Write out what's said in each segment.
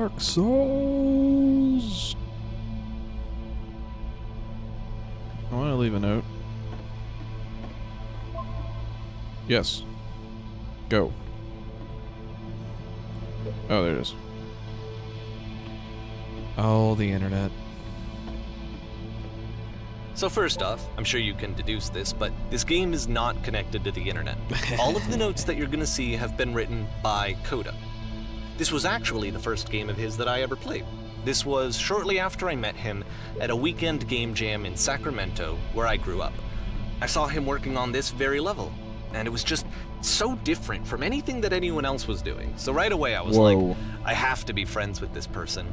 Dark Souls. I want to leave a note. Yes. Go. Oh, there it is. Oh, the internet. So first off, I'm sure you can deduce this, but this game is not connected to the internet. All of the notes that you're gonna see have been written by Coda. This was actually the first game of his that I ever played. This was shortly after I met him at a weekend game jam in Sacramento, where I grew up. I saw him working on this very level, and it was just so different from anything that anyone else was doing. So right away I was like, I have to be friends with this person.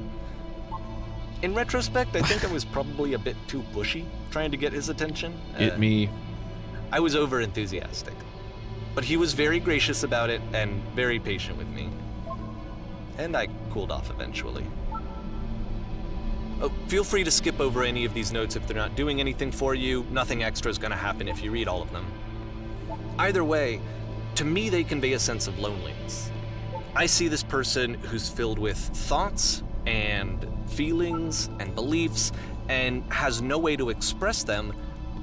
In retrospect, I think I was probably a bit too pushy, trying to get his attention. Me. I was over-enthusiastic. But he was very gracious about it and very patient with me. And I cooled off eventually. Oh, feel free to skip over any of these notes if they're not doing anything for you. Nothing extra is going to happen if you read all of them. Either way, to me they convey a sense of loneliness. I see this person who's filled with thoughts and feelings and beliefs and has no way to express them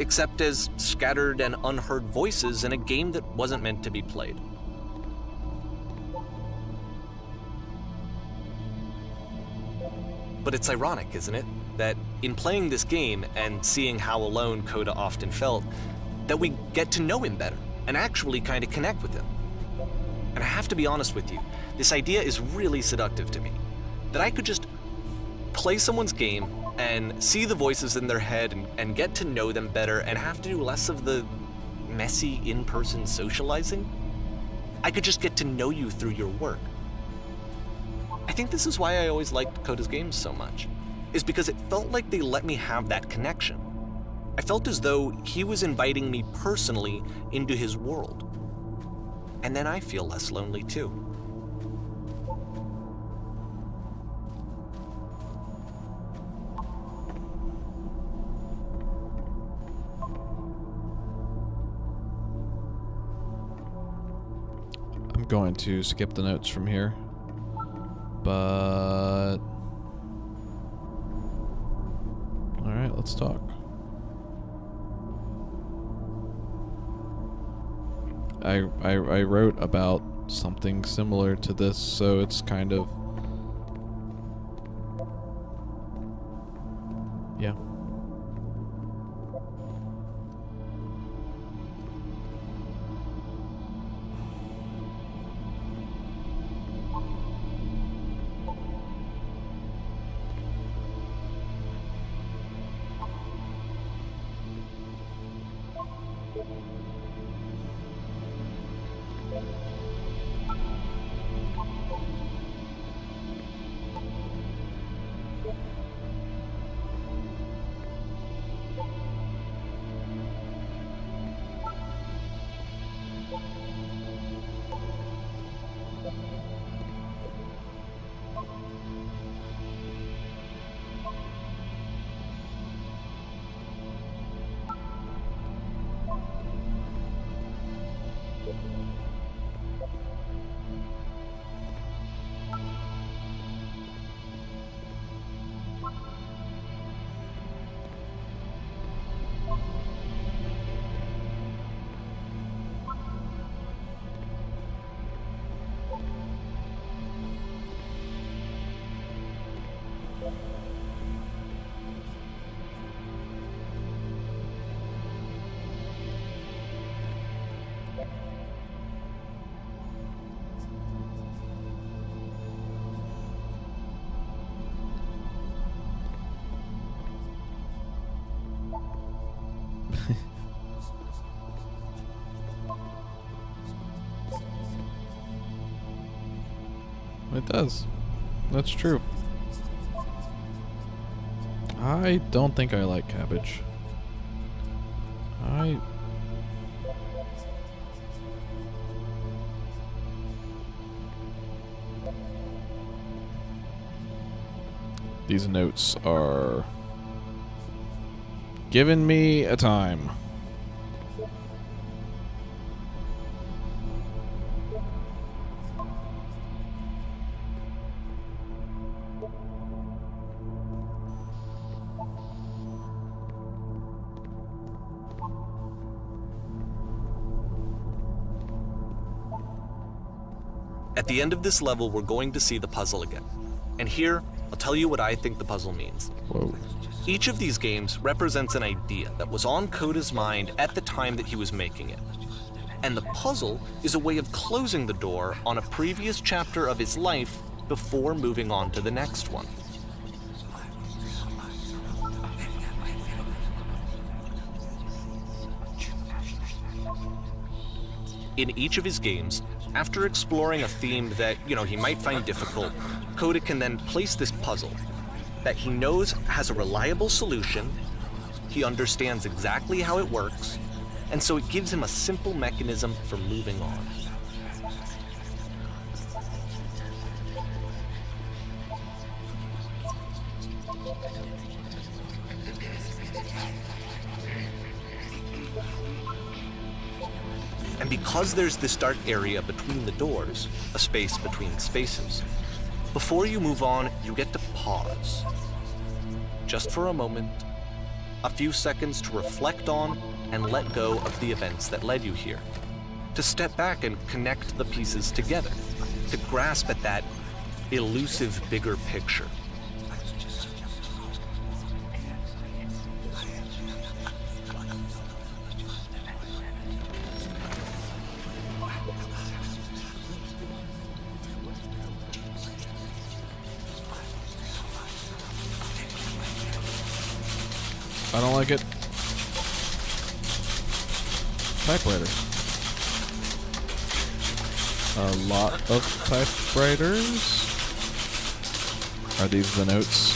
except as scattered and unheard voices in a game that wasn't meant to be played. But it's ironic, isn't it, that in playing this game and seeing how alone Coda often felt, that we get to know him better and actually kind of connect with him. And I have to be honest with you, this idea is really seductive to me. That I could just play someone's game and see the voices in their head and get to know them better and have to do less of the messy in-person socializing. I could just get to know you through your work. I think this is why I always liked Coda's games so much, is because it felt like they let me have that connection. I felt as though he was inviting me personally into his world. And then I feel less lonely too. I'm going to skip the notes from here. But alright, let's talk. I wrote about something similar to this, so it's kind of, yeah. It does. That's true. I don't think I like cabbage. These notes are giving me a time. At the end of this level, we're going to see the puzzle again. And here, I'll tell you what I think the puzzle means. Whoa. Each of these games represents an idea that was on Coda's mind at the time that he was making it. And the puzzle is a way of closing the door on a previous chapter of his life before moving on to the next one. In each of his games, after exploring a theme that, he might find difficult, Coda can then place this puzzle that he knows has a reliable solution, he understands exactly how it works, and so it gives him a simple mechanism for moving on. And because there's this dark area between the doors, a space between spaces, before you move on, you get to pause. Just for a moment, a few seconds to reflect on and let go of the events that led you here. To step back and connect the pieces together. To grasp at that elusive bigger picture. I don't like it. Typewriter. A lot of typewriters. Are these the notes?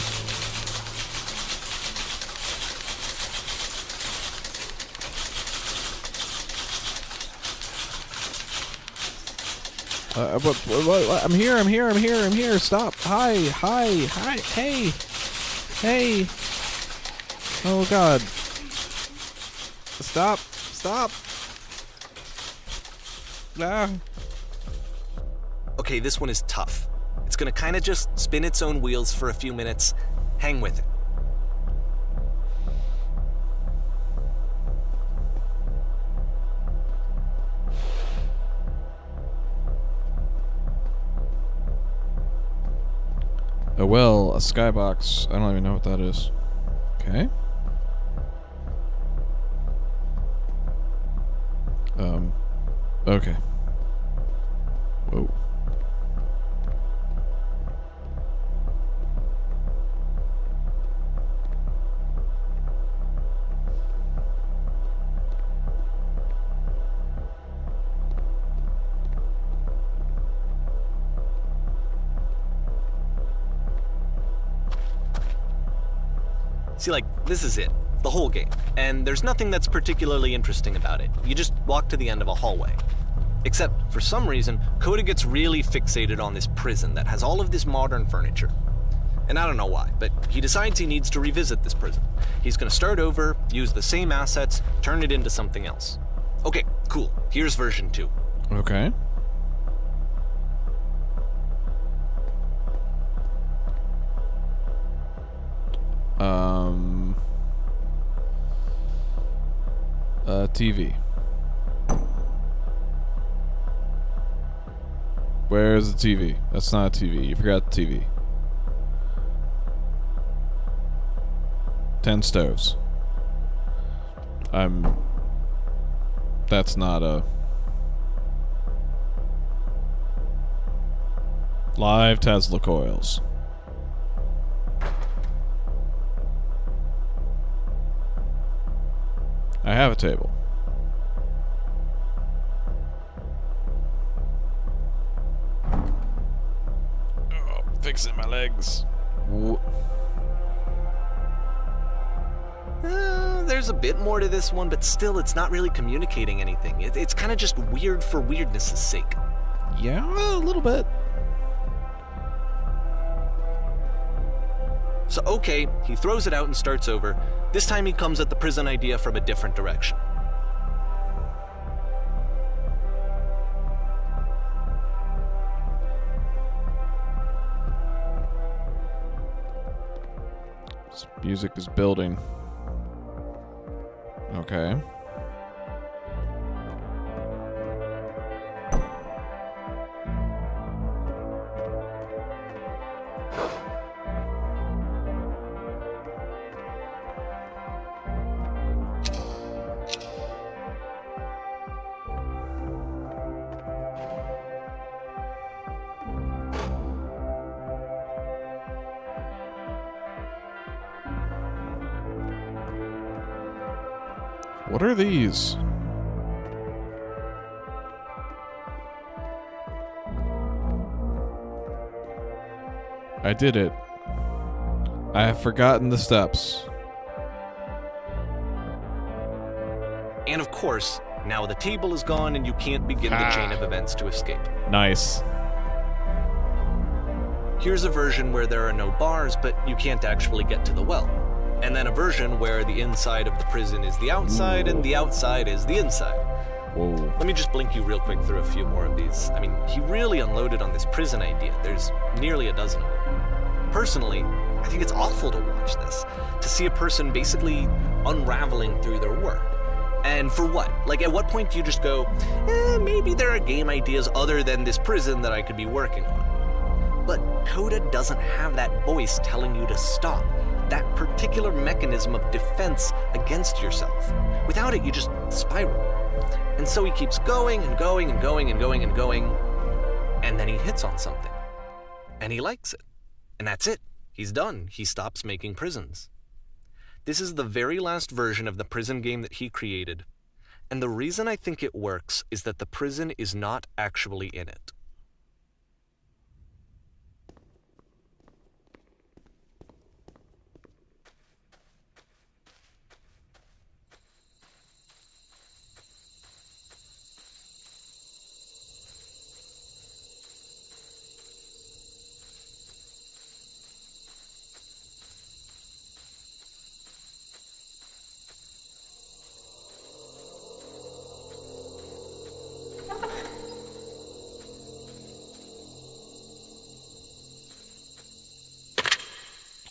What? I'm here. Stop. Hi. Hey. Oh God. Stop. Ah. Okay, this one is tough. It's gonna kind of just spin its own wheels for a few minutes. Hang with it. Oh well, a skybox. I don't even know what that is. Okay. Okay. Whoa. See, this is it. The whole game. And there's nothing that's particularly interesting about it. You just walk to the end of a hallway. Except, for some reason, Coda gets really fixated on this prison that has all of this modern furniture. And I don't know why, but he decides he needs to revisit this prison. He's gonna start over, use the same assets, turn it into something else. Okay, cool. Here's version 2. Okay. TV. Where's the TV? That's not a TV. You forgot the TV. 10 stoves. That's not a... Live Tesla coils. I have a table. Oh, fixing my legs. There's a bit more to this one, but still, it's not really communicating anything. It's kind of just weird for weirdness' sake. Yeah, a little bit. So, okay, he throws it out and starts over. This time he comes at the prison idea from a different direction. This music is building. Okay. What are these? I did it. I have forgotten the steps. And of course, now the table is gone and you can't begin the chain of events to escape. Nice. Here's a version where there are no bars, but you can't actually get to the well. And then a version where the inside of the prison is the outside and the outside is the inside. Whoa. Let me just blink you real quick through a few more of these. I mean, he really unloaded on this prison idea. There's nearly a dozen of them. Personally, I think it's awful to watch this, to see a person basically unraveling through their work. And for what? Like, at what point do you just go, maybe there are game ideas other than this prison that I could be working on? But Coda doesn't have that voice telling you to stop, that particular mechanism of defense against yourself. Without it, you just spiral. And so he keeps going and going and going and going and going, and then he hits on something. And he likes it. And that's it. He's done. He stops making prisons. This is the very last version of the prison game that he created. And the reason I think it works is that the prison is not actually in it.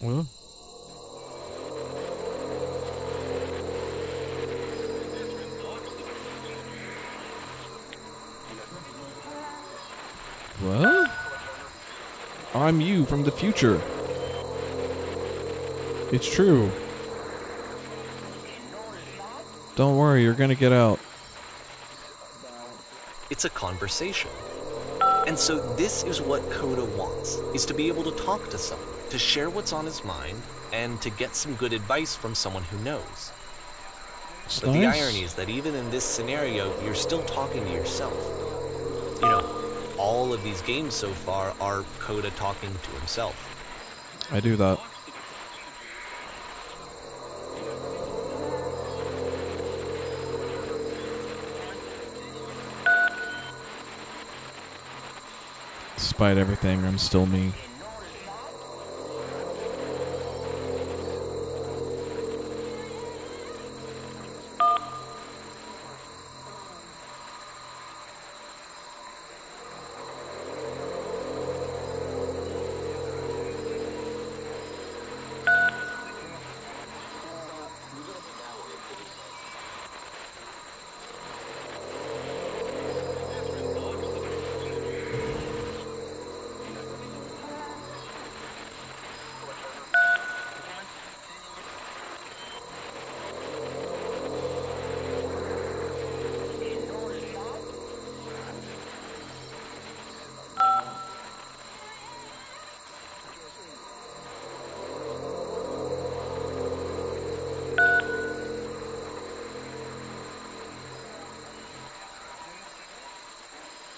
Well. What? I'm you from the future. It's true. Don't worry, you're gonna get out. It's a conversation. And so this is what Coda wants, is to be able to talk to someone, to share what's on his mind, and to get some good advice from someone who knows. It's But nice. the irony is that even in this scenario, you're still talking to yourself. You know, all of these games so far are Coda talking to himself. I do that. Despite everything, I'm still me.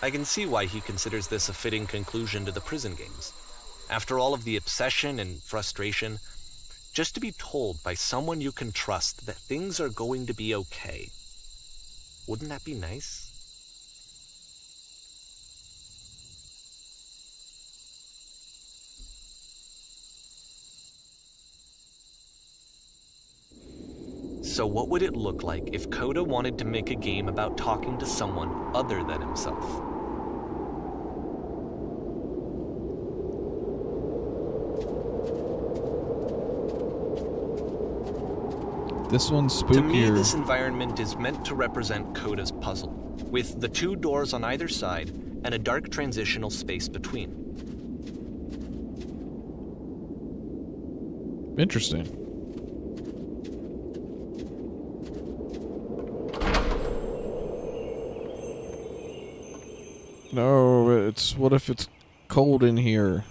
I can see why he considers this a fitting conclusion to the prison games. After all of the obsession and frustration, just to be told by someone you can trust that things are going to be okay. Wouldn't that be nice? So what would it look like if Coda wanted to make a game about talking to someone other than himself? This one's To me, spookier. this environment is meant to represent Coda's puzzle, with the two doors on either side and a dark transitional space between. Interesting. No, it's what if it's cold in here?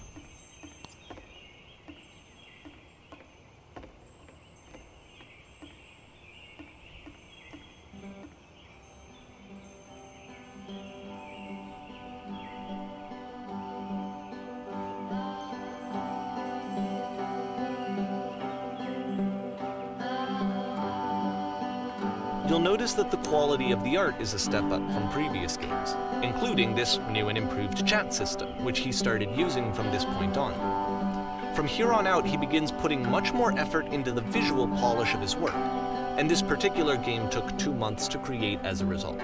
you'll notice that the quality of the art is a step up from previous games, including this new and improved chat system, which he started using from this point on. From here on out, he begins putting much more effort into the visual polish of his work, and this particular game took 2 months to create as a result.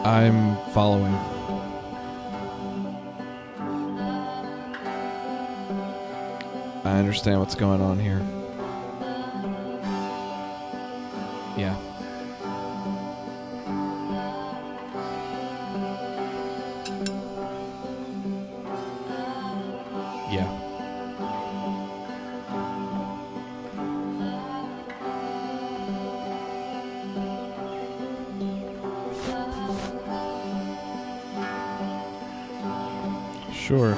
I'm following. I understand what's going on here. Yeah. Yeah. Sure.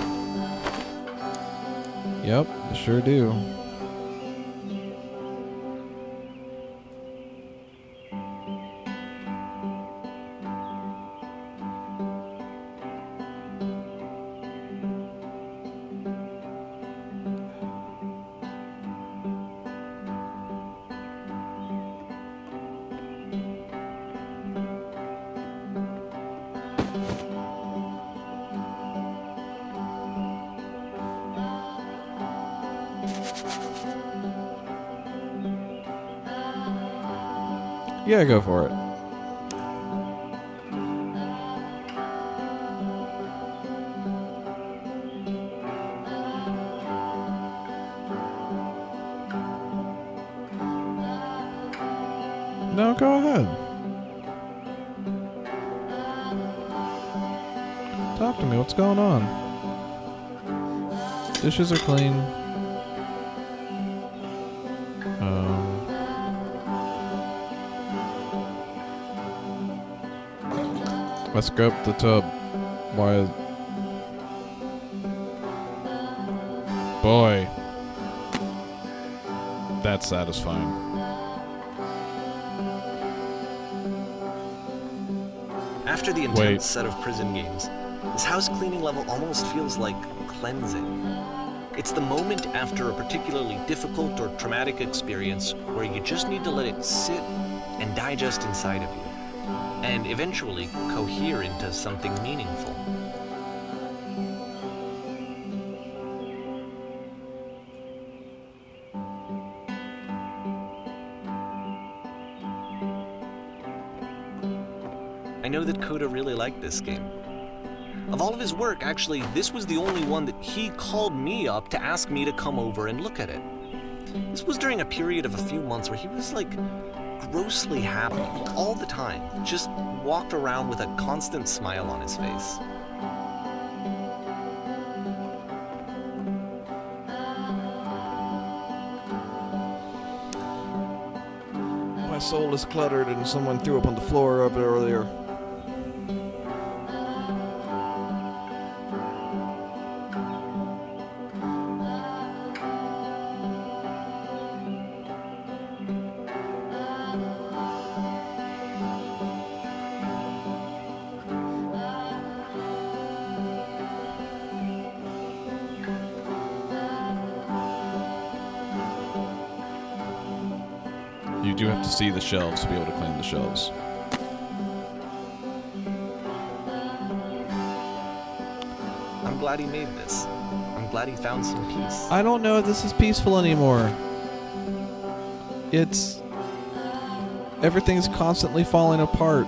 Yep, I sure do. Yeah, go for it. No, go ahead. Talk to me. What's going on? Dishes are clean. Let's scrub the tub. Why? Boy. That's satisfying. After the intense set of prison games, this house cleaning level almost feels like cleansing. It's the moment after a particularly difficult or traumatic experience where you just need to let it sit and digest inside of you, and eventually cohere into something meaningful. I know that Coda really liked this game. Of all of his work, actually, this was the only one that he called me up to ask me to come over and look at it. This was during a period of a few months where he was like grossly happy all the time, just walked around with a constant smile on his face. My soul is cluttered and someone threw up on the floor up earlier. You do have to see the shelves to be able to clean the shelves. I'm glad he made this. I'm glad he found some peace. I don't know if this is peaceful anymore. Everything's constantly falling apart,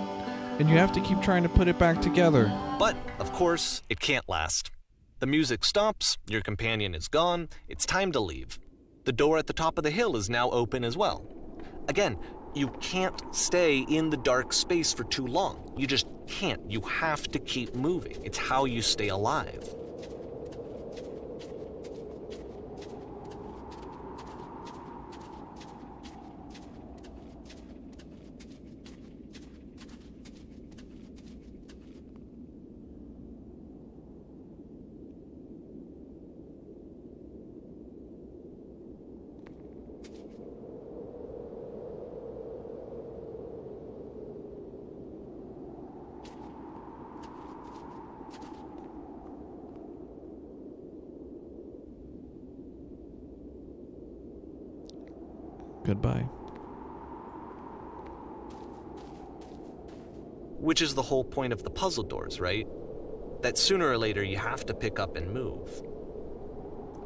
and you have to keep trying to put it back together. But, of course, it can't last. The music stops, your companion is gone, it's time to leave. The door at the top of the hill is now open as well. Again, you can't stay in the dark space for too long. You just can't. You have to keep moving. It's how you stay alive. Goodbye. Which is the whole point of the puzzle doors, right? That sooner or later you have to pick up and move.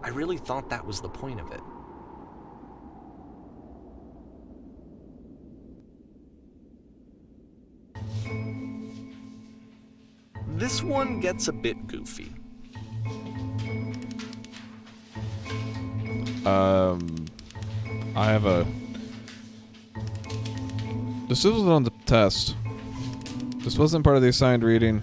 I really thought that was the point of it. This one gets a bit goofy. I have a... This wasn't on the test. This wasn't part of the assigned reading.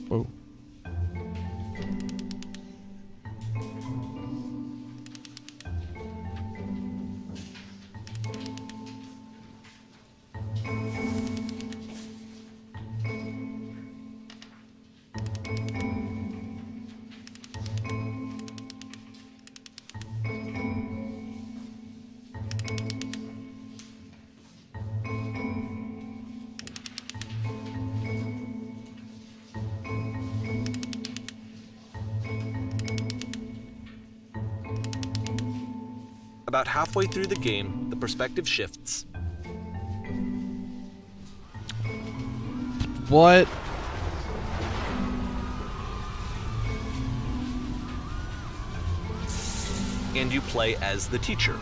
Whoa. About halfway through the game, the perspective shifts. What? And you play as the teacher.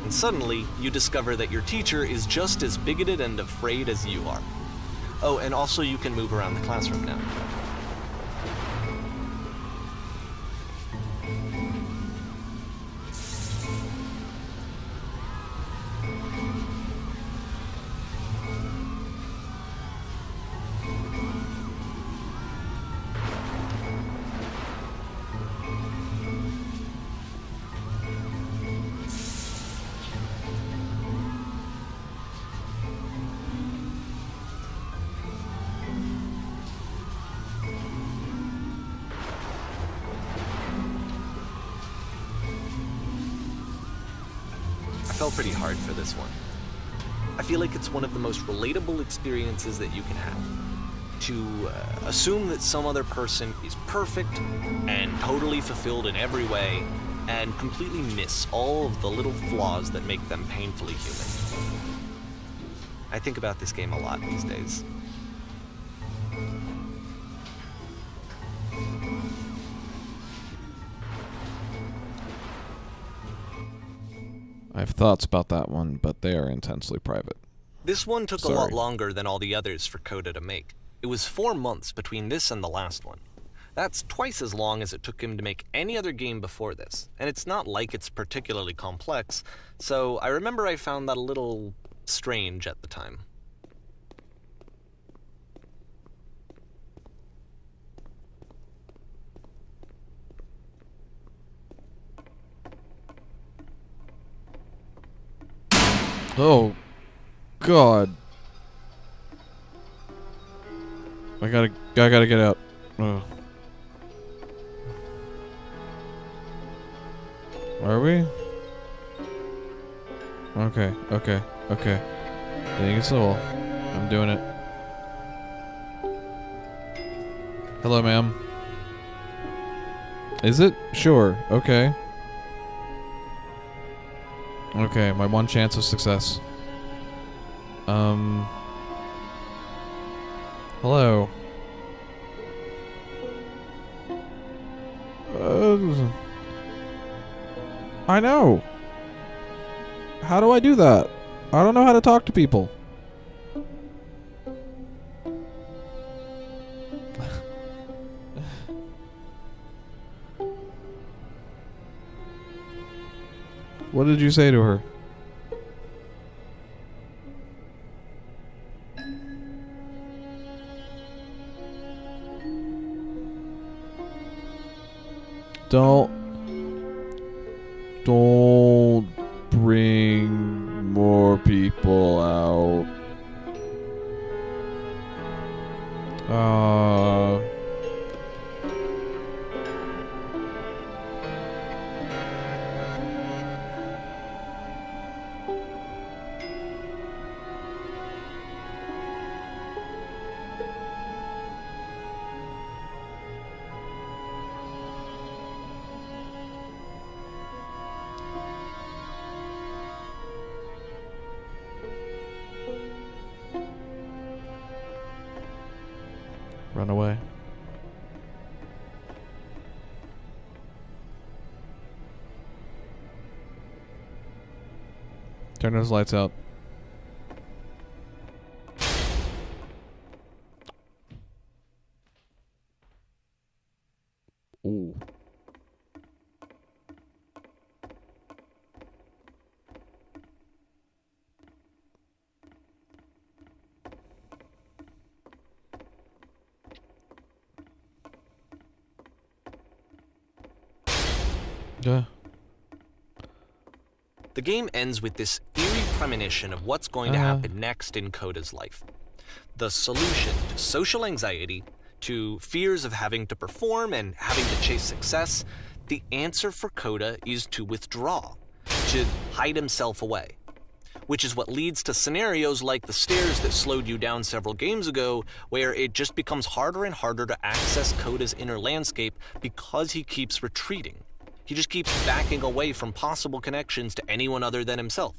And suddenly, you discover that your teacher is just as bigoted and afraid as you are. Oh, and also you can move around the classroom now. I fell pretty hard for this one. I feel like it's one of the most relatable experiences that you can have. To assume that some other person is perfect and totally fulfilled in every way, and completely miss all of the little flaws that make them painfully human. I think about this game a lot these days. I have thoughts about that one, but they are intensely private. This one took Sorry. a lot longer than all the others for Coda to make. It was 4 months between this and the last one. That's twice as long as it took him to make any other game before this, and it's not like it's particularly complex, so I remember I found that a little strange at the time. Oh, God. I gotta get out. Ugh. Are we? Okay. Getting a soul. I'm doing it. Hello, ma'am. Is it? Sure. Okay. Okay, my one chance of success. Hello. I know. How do I do that? I don't know how to talk to people. What did you say to her? Don't bring more people out. Run away. Turn those lights out. Ooh. Yeah. The game ends with this eerie premonition of what's going to happen next in Coda's life. The solution to social anxiety, to fears of having to perform and having to chase success, the answer for Coda is to withdraw, to hide himself away. Which is what leads to scenarios like the stairs that slowed you down several games ago, where it just becomes harder and harder to access Coda's inner landscape because he keeps retreating. He just keeps backing away from possible connections to anyone other than himself.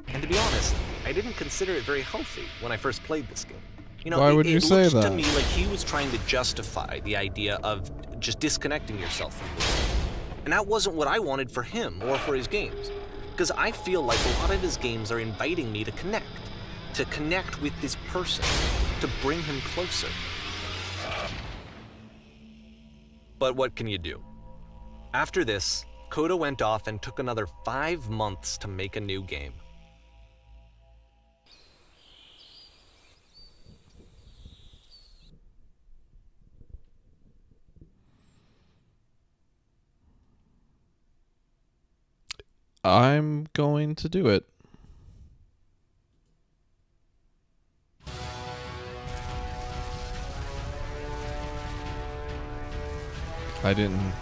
And to be honest, I didn't consider it very healthy when I first played this game. You know, why would you say that? It looked to me like he was trying to justify the idea of just disconnecting yourself from the world. And that wasn't what I wanted for him or for his games. Because I feel like a lot of his games are inviting me to connect with this person, to bring him closer. But what can you do? After this, Coda went off and took another 5 months to make a new game. I'm going to do it. I didn't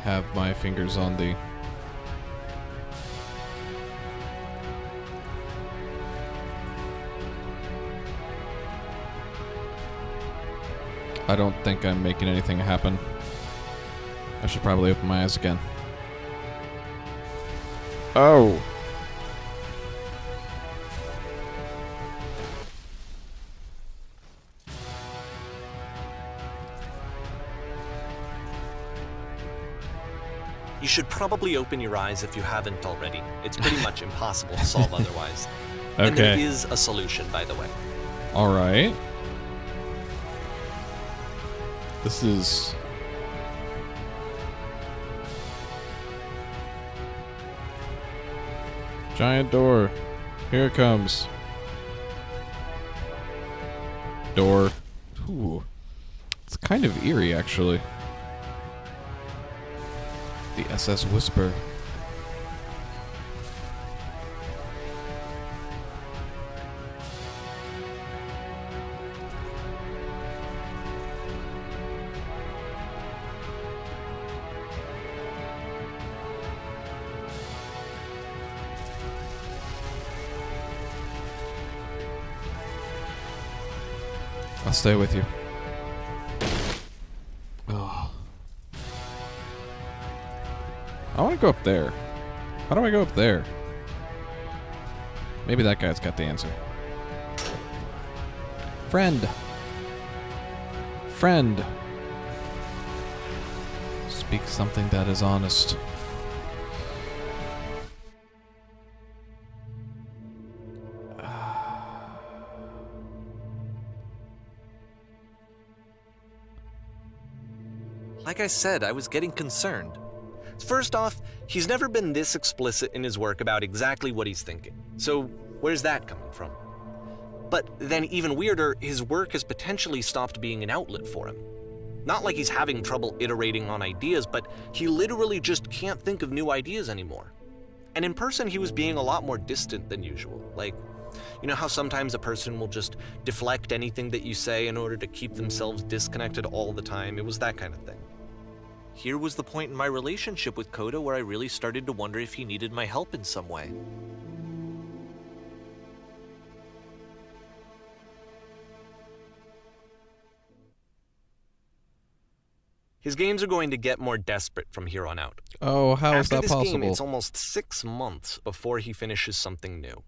have my fingers on the... I don't think I'm making anything happen. I should probably open my eyes again. Oh. You should probably open your eyes if you haven't already. It's pretty much impossible to solve otherwise. Okay. And there is a solution, by the way. All right. This is... giant door. Here it comes. Door. Ooh. It's kind of eerie, actually. The SS Whisper. I'll stay with you. Oh. I want to go up there. How do I go up there? Maybe that guy's got the answer. Friend. Friend. Speak something that is honest. Like I said, I was getting concerned. First off, he's never been this explicit in his work about exactly what he's thinking. So where's that coming from? But then even weirder, his work has potentially stopped being an outlet for him. Not like he's having trouble iterating on ideas, but he literally just can't think of new ideas anymore. And in person, he was being a lot more distant than usual. Like, you know how sometimes a person will just deflect anything that you say in order to keep themselves disconnected all the time? It was that kind of thing. Here was the point in my relationship with Coda where I really started to wonder if he needed my help in some way. His games are going to get more desperate from here on out. Oh, how is that possible? After this game, it's almost 6 months before he finishes something new.